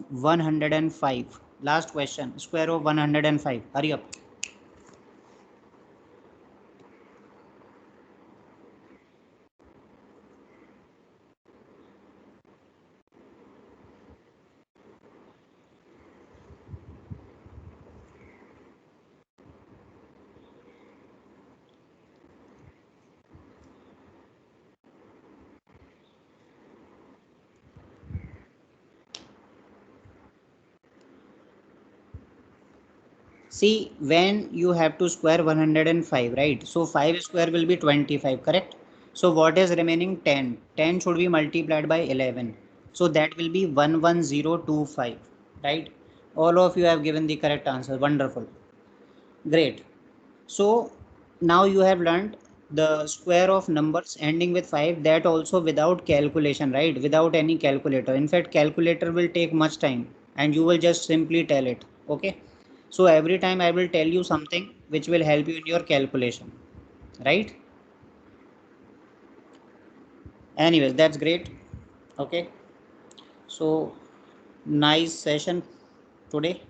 105. Last question. Square of 105. Hurry up. See, when you have to square 105, right? So 5 square will be 25, correct? So what is remaining? 10. 10 should be multiplied by 11. So that will be 11025, right? All of you have given the correct answer. Wonderful. Great. So now you have learned the square of numbers ending with 5, that also without calculation, right? Without any calculator. In fact, calculator will take much time and you will just simply tell it. Okay. So every time I will tell you something which will help you in your calculation, right? Anyways, that's great. Okay. So nice session today.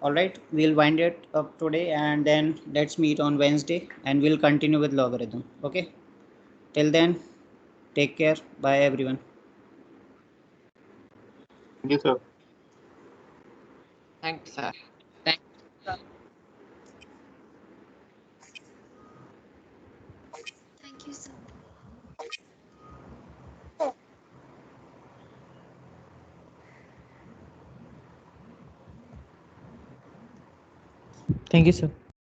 All right, we'll wind it up today and then let's meet on Wednesday and we'll continue with logarithm. Okay. Till then, take care. Bye, everyone. Thank you, sir. Thank you, sir. Thank you, sir. Thank you, sir.